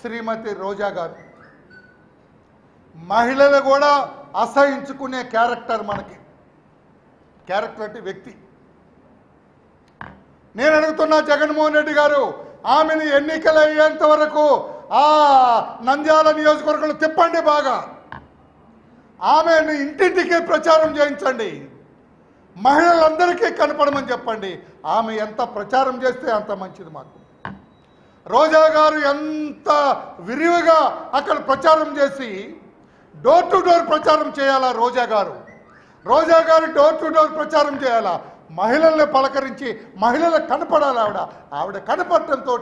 శ్రీమతి రోజా గారు మహిళలు కూడా అసహించుకునే క్యారెక్టర్ మనకి. క్యారెక్టర్ అంటే వ్యక్తి. నేను అడుగుతున్నా జగన్మోహన్ రెడ్డి గారు, ఆమెను ఎన్నికలు అయ్యేంత వరకు ఆ నంద్యాల నియోజకవర్గంలో తిప్పండి బాగా. ఆమెను ఇంటింటికి ప్రచారం చేయించండి. మహిళలందరికీ కనపడమని చెప్పండి. ఆమె ఎంత ప్రచారం చేస్తే అంత మంచిది మాకు. రోజా గారు ఎంత విరివిగా అక్కడ ప్రచారం చేసి డోర్ టు డోర్ ప్రచారం చేయాలా రోజా గారు డోర్ టు డోర్ ప్రచారం చేయాలా. మహిళల్ని పలకరించి మహిళలకు కనపడాలి. ఆవిడ కనపడటంతో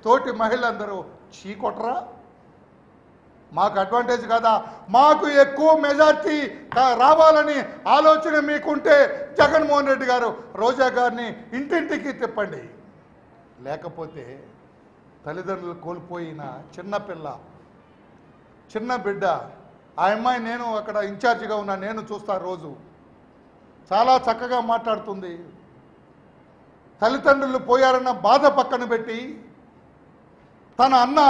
తోటి మహిళలందరూ చీకొట్టరా, మాకు అడ్వాంటేజ్ కదా, మాకు ఎక్కువ మెజార్టీ రావాలని ఆలోచన మీకుంటే జగన్మోహన్ రెడ్డి గారు రోజా గారిని ఇంటింటికి తిప్పండి. లేకపోతే తల్లిదండ్రులు కోల్పోయిన చిన్నపిల్ల, చిన్న బిడ్డ, ఆ అమ్మాయి నేను అక్కడ ఇన్ఛార్జిగా ఉన్నా, నేను చూస్తా రోజు. చాలా చక్కగా మాట్లాడుతుంది. తల్లిదండ్రులు పోయారన్న బాధ పక్కన పెట్టి తన అన్న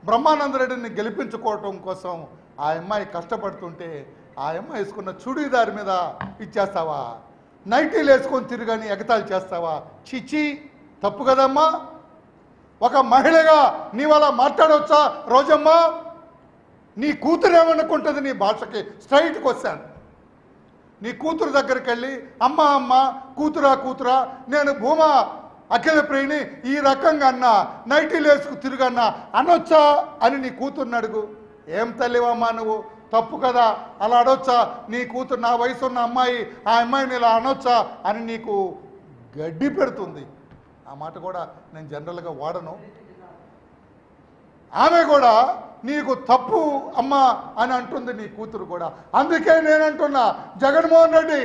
బ్రహ్మానందరెడ్డిని గెలిపించుకోవటం కోసం ఆ అమ్మాయి కష్టపడుతుంటే ఆ అమ్మాయి వేసుకున్న చుడీదారి మీద ఇచ్చేస్తావా, నైటీలు వేసుకొని తిరగని ఎగతాళి చేస్తావా? చిచి, తప్పు కదమ్మా. ఒక మహిళగా నీవలా మాట్లాడవచ్చా రోజమ్మ? నీ కూతురు ఏమనుకుంటుంది నీ భాషకి? స్ట్రైట్కి వచ్చాను. నీ కూతురు దగ్గరికి వెళ్ళి అమ్మ అమ్మ, కూతురా కూతురా, నేను భూమా అఖిల ప్రియుని ఈ రకంగా అన్నా, నైటీలు వేసుకు తిరుగన్నా అనొచ్చా అని నీ కూతుర్ని అడుగు. ఏం తల్లివమ్మా నువ్వు? తప్పు కదా, అలా అడొచ్చా? నీ కూతురు, నా వయసు ఉన్న అమ్మాయి, ఆ అమ్మాయిని ఇలా అనొచ్చా అని నీకు గడ్డి పెడుతుంది. ఆ మాట కూడా నేను జనరల్గా వాడను. ఆమె కూడా నీకు తప్పు అమ్మా అని అంటుంది నీ కూతురు కూడా. అందుకే నేనంటున్నా, Jaganmohan Reddy,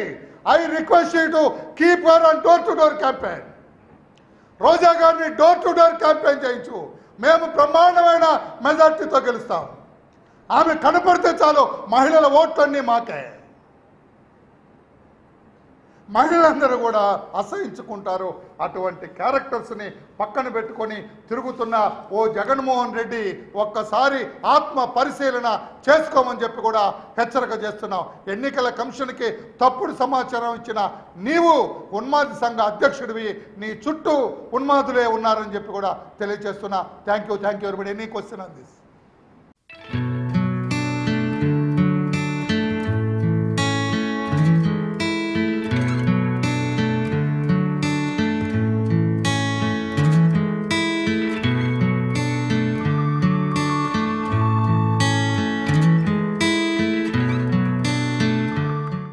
I request you to keep her on door to door campaign. Roja గారిని డోర్ టు డోర్ క్యాంపెయిన్ చేయించు. మేము బ్రహ్మాండమైన మెజార్టీతో గెలుస్తాం. ఆమె కనపడితే చాలు, మహిళల ఓట్లన్నీ మాకే. మహిళలందరూ కూడా అసహించుకుంటారు. అటువంటి క్యారెక్టర్స్ని పక్కన పెట్టుకొని తిరుగుతున్న ఓ జగన్మోహన్ రెడ్డి, ఒక్కసారి ఆత్మ పరిశీలన చేసుకోమని చెప్పి కూడా హెచ్చరిక చేస్తున్నాం. ఎన్నికల కమిషన్కి తప్పుడు సమాచారం ఇచ్చిన నీవు ఉన్మాది సంఘ అధ్యక్షుడివి, నీ చుట్టూ ఉన్మాదులే ఉన్నారని చెప్పి కూడా తెలియజేస్తున్నా. Thank you everybody. Any question on this?